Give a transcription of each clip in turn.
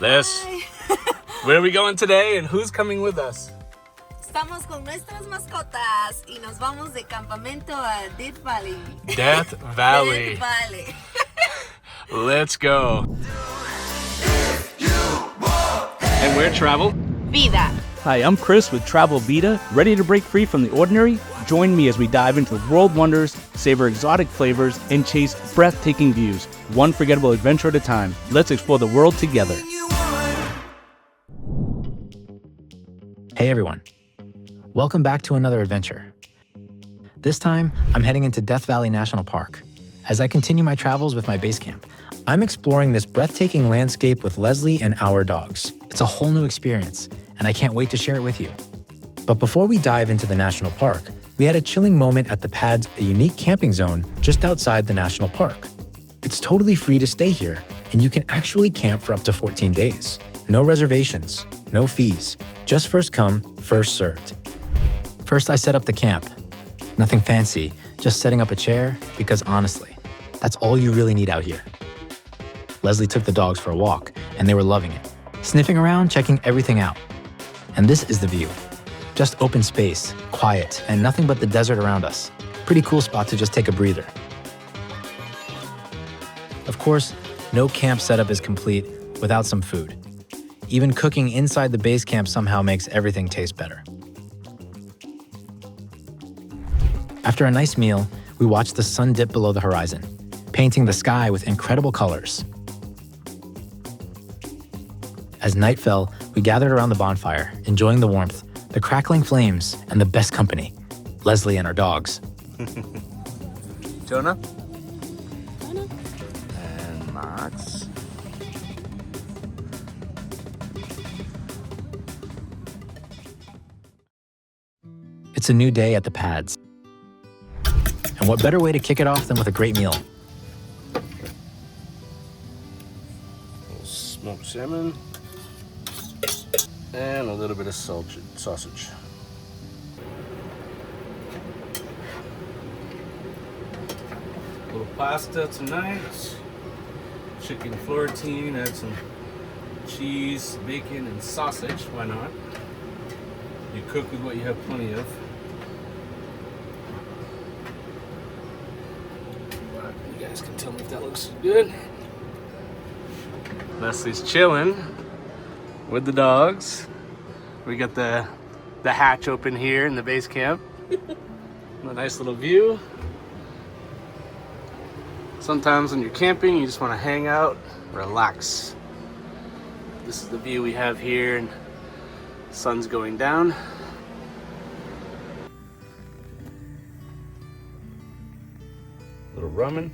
Liz, where are we going today and who's coming with us? Estamos con nuestras mascotas y nos vamos de campamento a Death Valley. Death Valley. Death Valley. Let's go. And where travel? Vida. Hi, I'm Chris with Travel Vida. Ready to break free from the ordinary? Join me as we dive into world wonders, savor exotic flavors, and chase breathtaking views. One forgettable adventure at a time. Let's explore the world together. Hey everyone. Welcome back to another adventure. This time, I'm heading into Death Valley National Park. As I continue my travels with my base camp, I'm exploring this breathtaking landscape with Leslie and our dogs. It's a whole new experience, and I can't wait to share it with you. But before we dive into the national park, we had a chilling moment at the pads, a unique camping zone just outside the national park. It's totally free to stay here, and you can actually camp for up to 14 days. No reservations, no fees, just first come, first served. First, I set up the camp. Nothing fancy, just setting up a chair, because honestly, that's all you really need out here. Leslie took the dogs for a walk, and they were loving it, sniffing around, checking everything out. And this is the view. Just open space, quiet, and nothing but the desert around us. Pretty cool spot to just take a breather. Of course, no camp setup is complete without some food. Even cooking inside the base camp somehow makes everything taste better. After a nice meal, we watched the sun dip below the horizon, painting the sky with incredible colors. As night fell, we gathered around the bonfire, enjoying the warmth, the crackling flames, and the best company, Leslie and our dogs. Jonah? And Max. It's a new day at the pads. And what better way to kick it off than with a great meal? Smoked salmon. And a little bit of sausage. A little pasta tonight. Chicken florentine, add some cheese, bacon, and sausage. Why not? You cook with what you have plenty of. You guys can tell me if that looks good. Leslie's chilling with the dogs. We got the hatch open here in the base camp. A nice little view. Sometimes when you're camping, you just want to hang out, relax. This is the view we have here, and the sun's going down. Little ramen.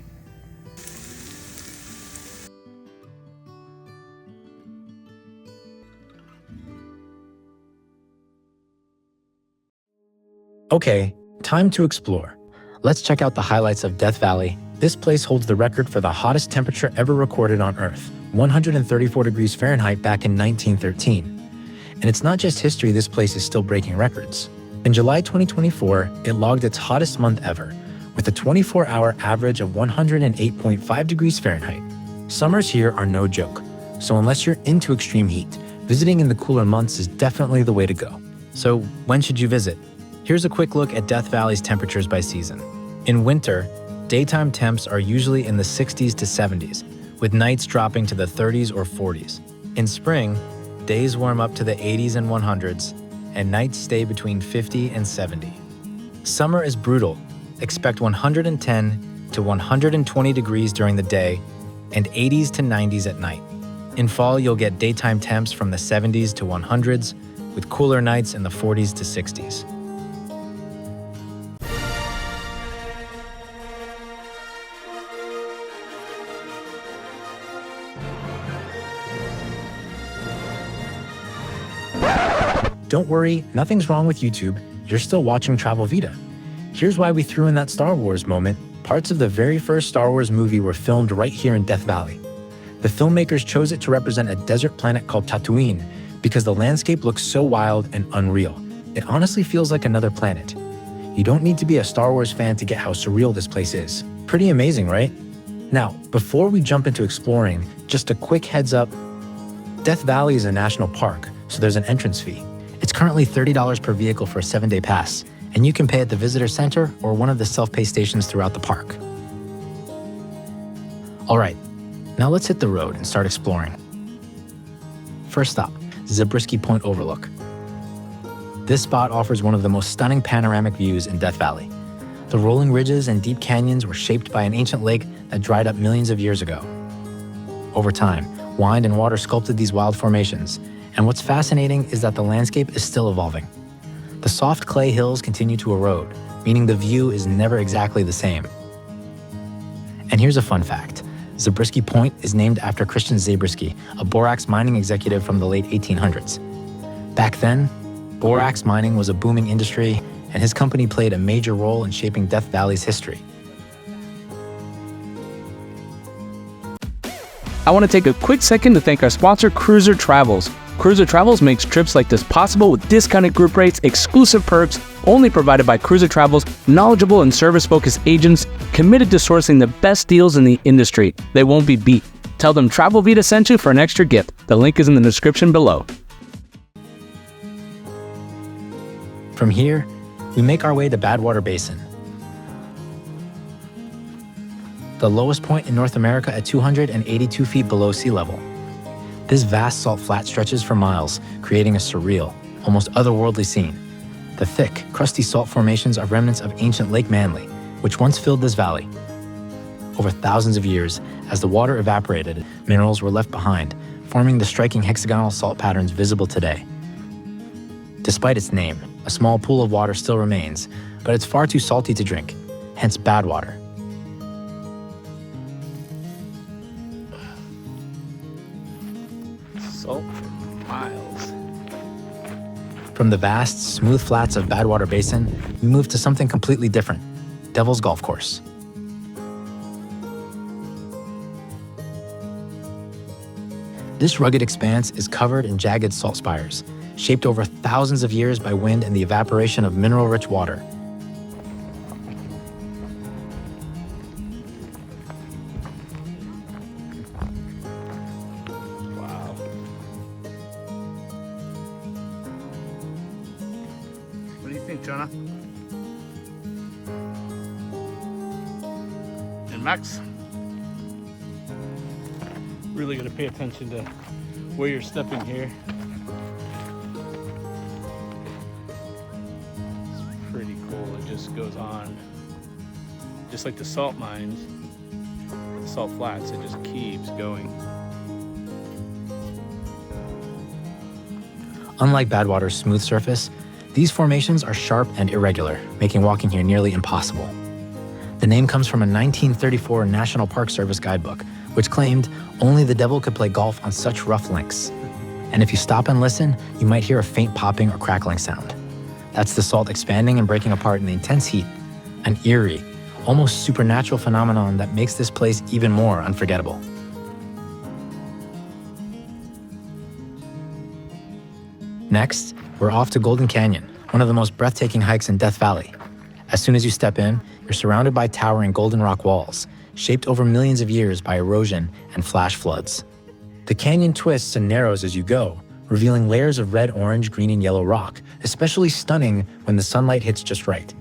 Okay, time to explore. Let's check out the highlights of Death Valley. This place holds the record for the hottest temperature ever recorded on Earth, 134 degrees Fahrenheit back in 1913. And it's not just history, this place is still breaking records. In July 2024, it logged its hottest month ever, with a 24-hour average of 108.5 degrees Fahrenheit. Summers here are no joke, so unless you're into extreme heat, visiting in the cooler months is definitely the way to go. So when should you visit? Here's a quick look at Death Valley's temperatures by season. In winter, daytime temps are usually in the 60s to 70s, with nights dropping to the 30s or 40s. In spring, days warm up to the 80s and 100s, and nights stay between 50 and 70. Summer is brutal. Expect 110 to 120 degrees during the day and 80s to 90s at night. In fall, you'll get daytime temps from the 70s to 100s, with cooler nights in the 40s to 60s. Don't worry, nothing's wrong with YouTube. You're still watching Travel Vida. Here's why we threw in that Star Wars moment. Parts of the very first Star Wars movie were filmed right here in Death Valley. The filmmakers chose it to represent a desert planet called Tatooine because the landscape looks so wild and unreal. It honestly feels like another planet. You don't need to be a Star Wars fan to get how surreal this place is. Pretty amazing, right? Now, before we jump into exploring, just a quick heads up. Death Valley is a national park, so there's an entrance fee. It's currently $30 per vehicle for a 7-day pass, and you can pay at the visitor center or one of the self-pay stations throughout the park. All right, now let's hit the road and start exploring. First stop, Zabriskie Point Overlook. This spot offers one of the most stunning panoramic views in Death Valley. The rolling ridges and deep canyons were shaped by an ancient lake that dried up millions of years ago. Over time, wind and water sculpted these wild formations, and what's fascinating is that the landscape is still evolving. The soft clay hills continue to erode, meaning the view is never exactly the same. And here's a fun fact. Zabriskie Point is named after Christian Zabriski, a borax mining executive from the late 1800s. Back then, borax mining was a booming industry, and his company played a major role in shaping Death Valley's history. I want to take a quick second to thank our sponsor, Cruiser Travels. Cruiser Travels makes trips like this possible with discounted group rates, exclusive perks, only provided by Cruiser Travels' knowledgeable and service-focused agents committed to sourcing the best deals in the industry. They won't be beat. Tell them Travel Vida sent you for an extra gift. The link is in the description below. From here, we make our way to Badwater Basin, the lowest point in North America at 282 feet below sea level. This vast salt flat stretches for miles, creating a surreal, almost otherworldly scene. The thick, crusty salt formations are remnants of ancient Lake Manly, which once filled this valley. Over thousands of years, as the water evaporated, minerals were left behind, forming the striking hexagonal salt patterns visible today. Despite its name, a small pool of water still remains, but it's far too salty to drink, hence Badwater. Salt for miles. From the vast, smooth flats of Badwater Basin, we move to something completely different, Devil's Golf Course. This rugged expanse is covered in jagged salt spires, shaped over thousands of years by wind and the evaporation of mineral-rich water. Wow. What do you think, Jonah? And Max? Really got to pay attention to where you're stepping here. It's pretty cool. It just goes on, just like the salt mines, the salt flats. It just keeps going. Unlike Badwater's smooth surface, these formations are sharp and irregular, making walking here nearly impossible. The name comes from a 1934 National Park Service guidebook, which claimed only the devil could play golf on such rough links. And if you stop and listen, you might hear a faint popping or crackling sound. That's the salt expanding and breaking apart in the intense heat, an eerie, almost supernatural phenomenon that makes this place even more unforgettable. Next, we're off to Golden Canyon, one of the most breathtaking hikes in Death Valley. As soon as you step in, you're surrounded by towering golden rock walls, shaped over millions of years by erosion and flash floods. The canyon twists and narrows as you go, revealing layers of red, orange, green, and yellow rock, especially stunning when the sunlight hits just right.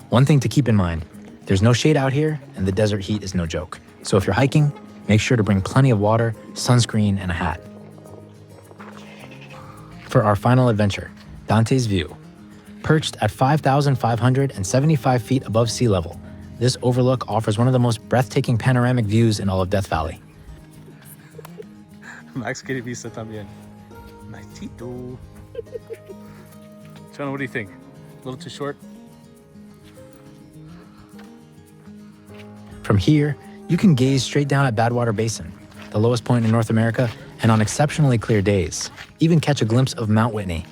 One thing to keep in mind, there's no shade out here, and the desert heat is no joke. So if you're hiking, make sure to bring plenty of water, sunscreen, and a hat. For our final adventure, Dante's View. Perched at 5,575 feet above sea level, this overlook offers one of the most breathtaking panoramic views in all of Death Valley. Max quiere vista también. Maxito. Jonah, what do you think? A little too short? From here, you can gaze straight down at Badwater Basin, the lowest point in North America, and on exceptionally clear days, even catch a glimpse of Mount Whitney,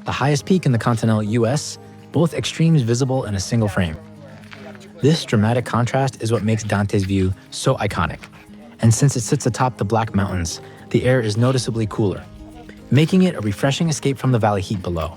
the highest peak in the continental US, both extremes visible in a single frame. This dramatic contrast is what makes Dante's View so iconic. And since it sits atop the Black Mountains, the air is noticeably cooler, making it a refreshing escape from the valley heat below.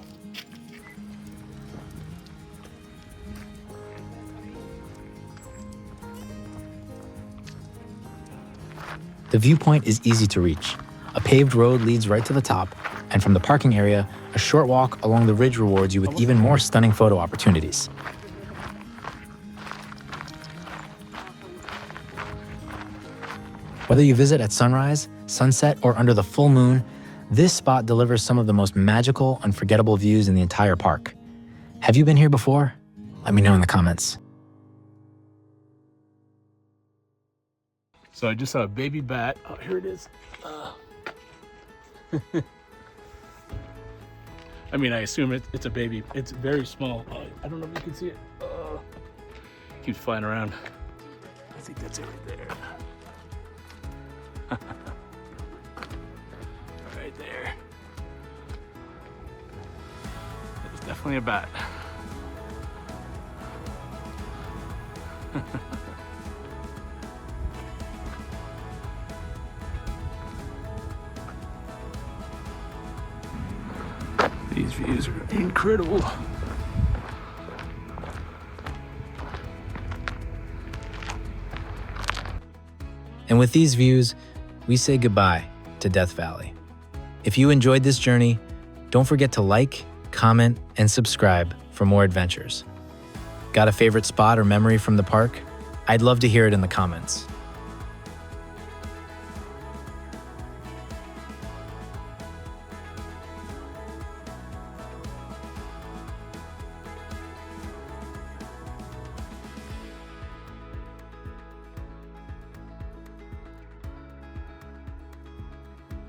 The viewpoint is easy to reach. A paved road leads right to the top, and from the parking area, a short walk along the ridge rewards you with even more stunning photo opportunities. Whether you visit at sunrise, sunset, or under the full moon, this spot delivers some of the most magical, unforgettable views in the entire park. Have you been here before? Let me know in the comments. So I just saw a baby bat. Oh, here it is. I mean, I assume it's a baby. It's very small. Oh, I don't know if you can see it. Keeps flying around. I think that's it right there. Right there. It's definitely a bat. These views are incredible. And with these views, we say goodbye to Death Valley. If you enjoyed this journey, don't forget to like, comment, and subscribe for more adventures. Got a favorite spot or memory from the park? I'd love to hear it in the comments.